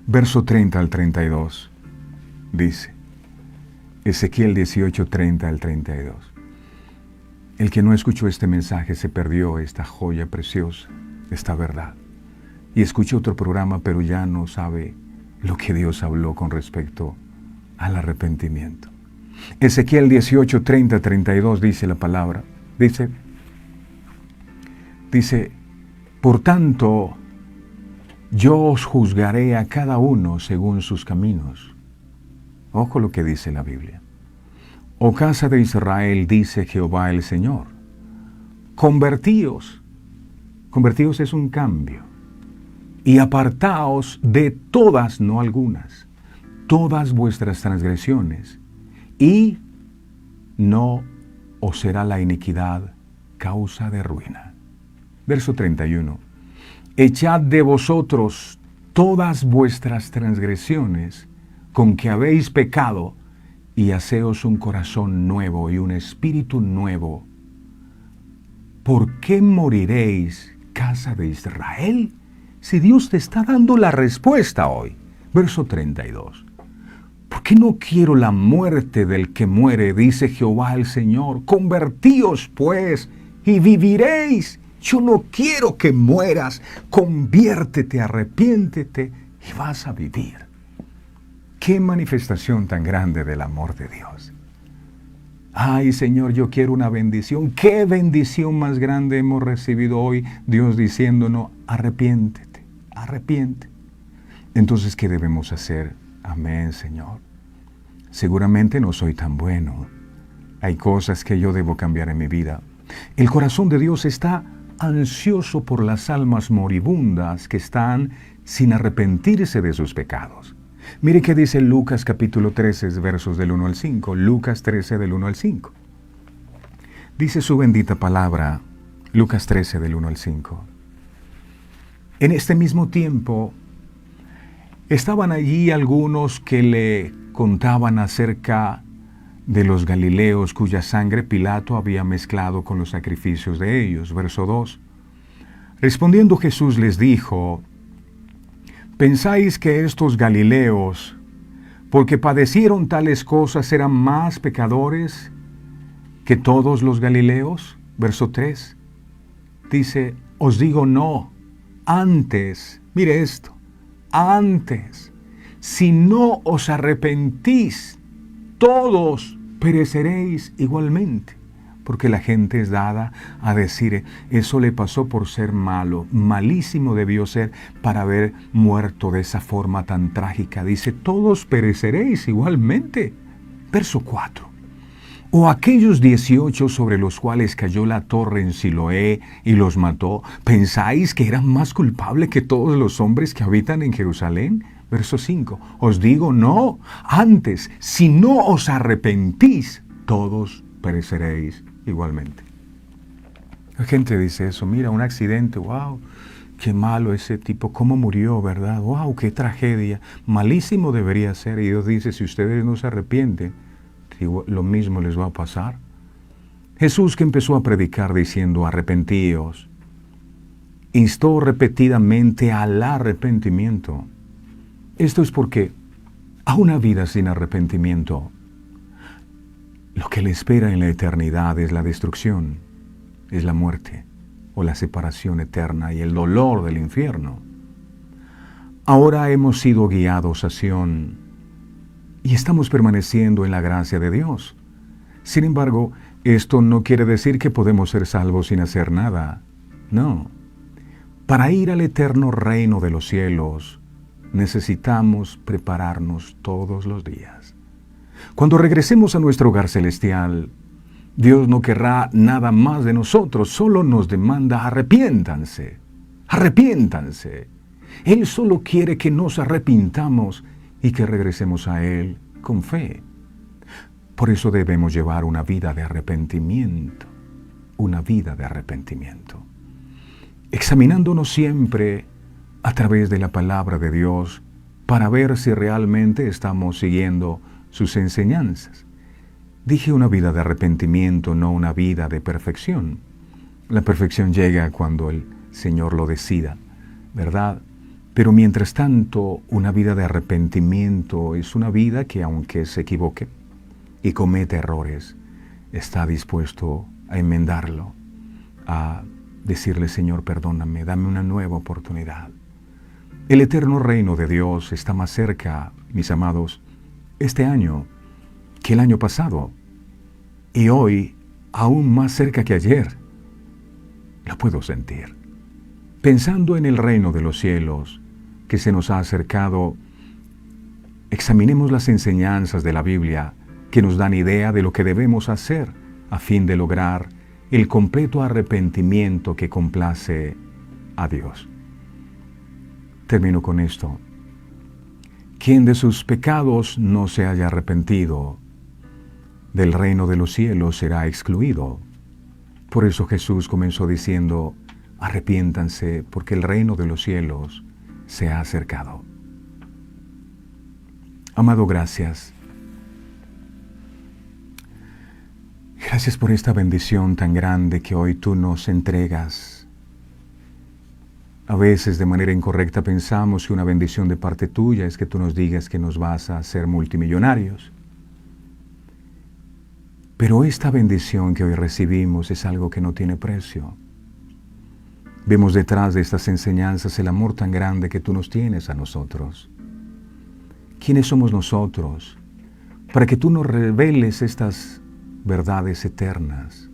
verso 30 al 32, dice, Ezequiel 18, 30 al 32. El que no escuchó este mensaje se perdió esta joya preciosa, esta verdad. Y escuchó otro programa, pero ya no sabe lo que Dios habló con respecto al arrepentimiento. Ezequiel 18, 30, 32 dice la palabra. Dice, por tanto, yo os juzgaré a cada uno según sus caminos. Ojo lo que dice la Biblia. Oh casa de Israel, dice Jehová el Señor, convertíos. Convertíos es un cambio. Y apartaos de todas, no algunas, todas vuestras transgresiones, y no os será la iniquidad causa de ruina. Verso 31. echad de vosotros todas vuestras transgresiones con que habéis pecado, y haceos un corazón nuevo y un espíritu nuevo. ¿Por qué moriréis, casa de Israel? Si Dios te está dando la respuesta hoy. Verso 32. ¿Por qué no quiero la muerte del que muere? Dice Jehová el Señor. Convertíos pues y viviréis. Yo no quiero que mueras. Conviértete, arrepiéntete y vas a vivir. ¡Qué manifestación tan grande del amor de Dios! Ay, Señor, yo quiero una bendición. ¡Qué bendición más grande hemos recibido hoy! Dios diciéndonos, arrepiéntete, arrepiéntete. Entonces, ¿qué debemos hacer? Amén, Señor. Seguramente no soy tan bueno. Hay cosas que yo debo cambiar en mi vida. El corazón de Dios está ansioso por las almas moribundas que están sin arrepentirse de sus pecados. Mire qué dice Lucas capítulo 13, versos del 1 al 5. Lucas 13 del 1 al 5. Dice su bendita palabra, Lucas 13 del 1 al 5. En este mismo tiempo, estaban allí algunos que le contaban acerca de los galileos cuya sangre Pilato había mezclado con los sacrificios de ellos. Verso 2. Respondiendo Jesús les dijo, ¿pensáis que estos galileos, porque padecieron tales cosas, eran más pecadores que todos los galileos? Verso 3. Dice, os digo no, antes, mire esto, antes, si no os arrepentís, todos pereceréis igualmente. Porque la gente es dada a decir, eso le pasó por ser malo, malísimo debió ser para haber muerto de esa forma tan trágica. Dice, todos pereceréis igualmente. Verso 4. O aquellos 18 sobre los cuales cayó la torre en Siloé y los mató, ¿pensáis que eran más culpables que todos los hombres que habitan en Jerusalén? Verso 5. Os digo no, antes, si no os arrepentís, todos pereceréis igualmente. La gente dice eso, mira, un accidente, wow, qué malo ese tipo, cómo murió, ¿verdad? Wow, qué tragedia, malísimo debería ser. Y Dios dice, si ustedes no se arrepienten, lo mismo les va a pasar. Jesús, que empezó a predicar diciendo, arrepentíos, instó repetidamente al arrepentimiento. Esto es porque a una vida sin arrepentimiento, lo que le espera en la eternidad es la destrucción, es la muerte o la separación eterna y el dolor del infierno. Ahora hemos sido guiados a Sión y estamos permaneciendo en la gracia de Dios. Sin embargo, esto no quiere decir que podemos ser salvos sin hacer nada. No. Para ir al eterno reino de los cielos, necesitamos prepararnos todos los días. Cuando regresemos a nuestro hogar celestial, Dios no querrá nada más de nosotros, solo nos demanda arrepiéntanse, arrepiéntanse. Él solo quiere que nos arrepintamos y que regresemos a Él con fe. Por eso debemos llevar una vida de arrepentimiento, una vida de arrepentimiento. Examinándonos siempre a través de la palabra de Dios para ver si realmente estamos siguiendo sus enseñanzas. Dije una vida de arrepentimiento, no una vida de perfección. La perfección llega cuando el Señor lo decida, ¿verdad? Pero mientras tanto, una vida de arrepentimiento es una vida que, aunque se equivoque y cometa errores, está dispuesto a enmendarlo, a decirle, Señor, perdóname, dame una nueva oportunidad. El eterno reino de Dios está más cerca, mis amados, este año que el año pasado, y hoy aún más cerca que ayer. Lo puedo sentir. Pensando en el reino de los cielos que se nos ha acercado, examinemos las enseñanzas de la Biblia que nos dan idea de lo que debemos hacer a fin de lograr el completo arrepentimiento que complace a Dios. Termino con esto. Quien de sus pecados no se haya arrepentido, del reino de los cielos será excluido. Por eso Jesús comenzó diciendo, Arrepiéntanse porque el reino de los cielos se ha acercado. Amado, gracias. Gracias por esta bendición tan grande que hoy tú nos entregas. A veces de manera incorrecta pensamos que una bendición de parte tuya es que tú nos digas que nos vas a hacer multimillonarios. Pero esta bendición que hoy recibimos es algo que no tiene precio. Vemos detrás de estas enseñanzas el amor tan grande que tú nos tienes a nosotros. ¿Quiénes somos nosotros para que tú nos reveles estas verdades eternas?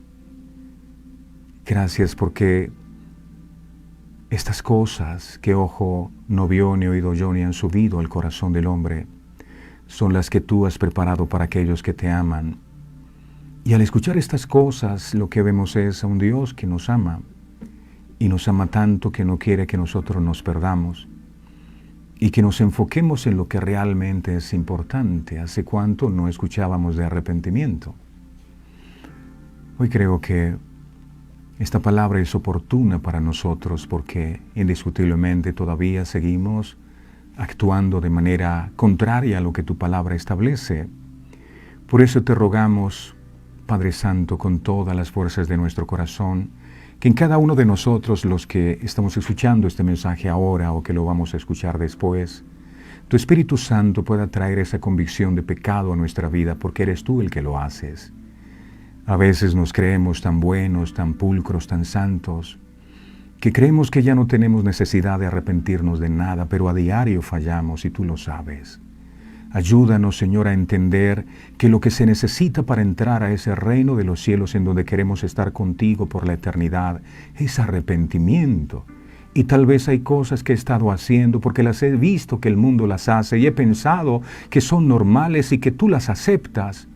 Gracias porque estas cosas que ojo no vio ni oído yo ni han subido al corazón del hombre son las que tú has preparado para aquellos que te aman. Y al escuchar estas cosas lo que vemos es a un Dios que nos ama y nos ama tanto que no quiere que nosotros nos perdamos y que nos enfoquemos en lo que realmente es importante. ¿Hace cuánto no escuchábamos de arrepentimiento? Hoy creo que esta palabra es oportuna para nosotros porque indiscutiblemente todavía seguimos actuando de manera contraria a lo que tu palabra establece. Por eso te rogamos, Padre Santo, con todas las fuerzas de nuestro corazón, que en cada uno de nosotros, los que estamos escuchando este mensaje ahora o que lo vamos a escuchar después, tu Espíritu Santo pueda traer esa convicción de pecado a nuestra vida porque eres tú el que lo haces. A veces nos creemos tan buenos, tan pulcros, tan santos, que creemos que ya no tenemos necesidad de arrepentirnos de nada, pero a diario fallamos y tú lo sabes. Ayúdanos, Señor, a entender que lo que se necesita para entrar a ese reino de los cielos en donde queremos estar contigo por la eternidad es arrepentimiento. Y tal vez hay cosas que he estado haciendo porque las he visto que el mundo las hace y he pensado que son normales y que tú las aceptas.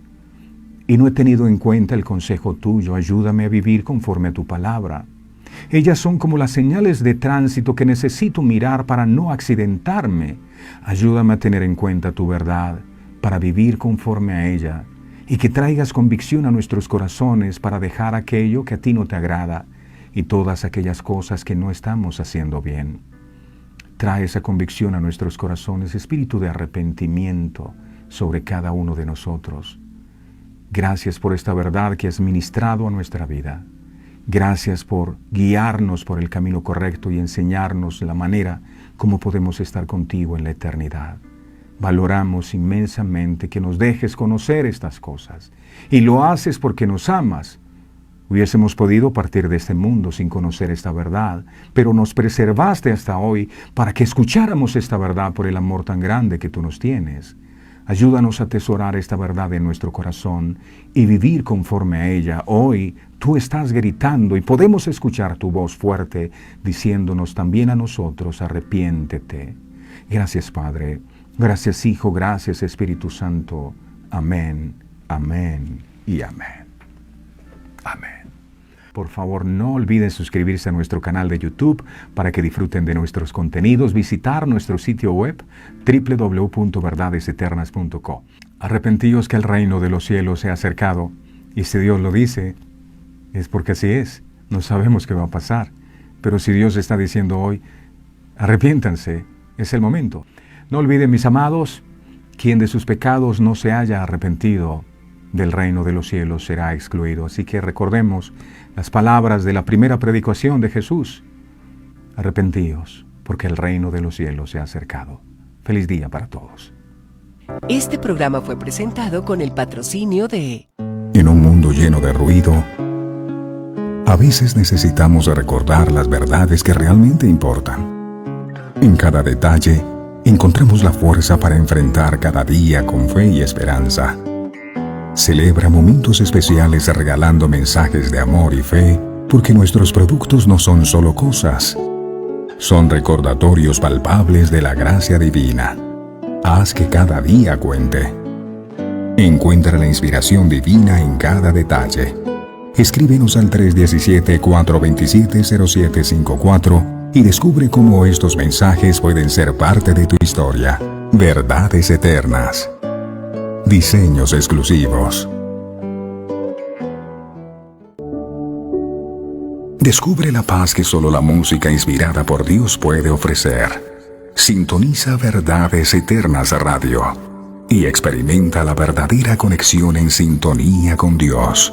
Y no he tenido en cuenta el consejo tuyo. Ayúdame a vivir conforme a tu palabra. Ellas son como las señales de tránsito que necesito mirar para no accidentarme. Ayúdame a tener en cuenta tu verdad, para vivir conforme a ella, y que traigas convicción a nuestros corazones para dejar aquello que a ti no te agrada y todas aquellas cosas que no estamos haciendo bien. Trae esa convicción a nuestros corazones, espíritu de arrepentimiento sobre cada uno de nosotros. Gracias por esta verdad que has ministrado a nuestra vida. Gracias por guiarnos por el camino correcto y enseñarnos la manera como podemos estar contigo en la eternidad. Valoramos inmensamente que nos dejes conocer estas cosas y lo haces porque nos amas. Hubiésemos podido partir de este mundo sin conocer esta verdad, pero nos preservaste hasta hoy para que escucháramos esta verdad por el amor tan grande que tú nos tienes. Ayúdanos a atesorar esta verdad en nuestro corazón y vivir conforme a ella. Hoy tú estás gritando y podemos escuchar tu voz fuerte diciéndonos también a nosotros, arrepiéntete. Gracias, Padre. Gracias, Hijo. Gracias, Espíritu Santo. Amén, amén y amén. Amén. Por favor, no olviden suscribirse a nuestro canal de YouTube para que disfruten de nuestros contenidos, visitar nuestro sitio web www.verdadeseternas.co. Arrepentíos que el reino de los cielos se ha acercado, y si Dios lo dice, es porque así es. No sabemos qué va a pasar, pero si Dios está diciendo hoy, arrepiéntanse, es el momento. No olviden, mis amados, quien de sus pecados no se haya arrepentido, del reino de los cielos será excluido. Así que recordemos las palabras de la primera predicación de Jesús. Arrepentíos, porque el reino de los cielos se ha acercado. Feliz día para todos. Este programa fue presentado con el patrocinio de... En un mundo lleno de ruido, a veces necesitamos recordar las verdades que realmente importan. En cada detalle, encontramos la fuerza para enfrentar cada día con fe y esperanza. Celebra momentos especiales regalando mensajes de amor y fe, porque nuestros productos no son solo cosas, son recordatorios palpables de la gracia divina. Haz que cada día cuente. Encuentra la inspiración divina en cada detalle. Escríbenos al 317-427-0754 y descubre cómo estos mensajes pueden ser parte de tu historia. Verdades eternas. Diseños exclusivos. Descubre la paz que solo la música inspirada por Dios puede ofrecer. Sintoniza Verdades Eternas Radio y experimenta la verdadera conexión en sintonía con Dios.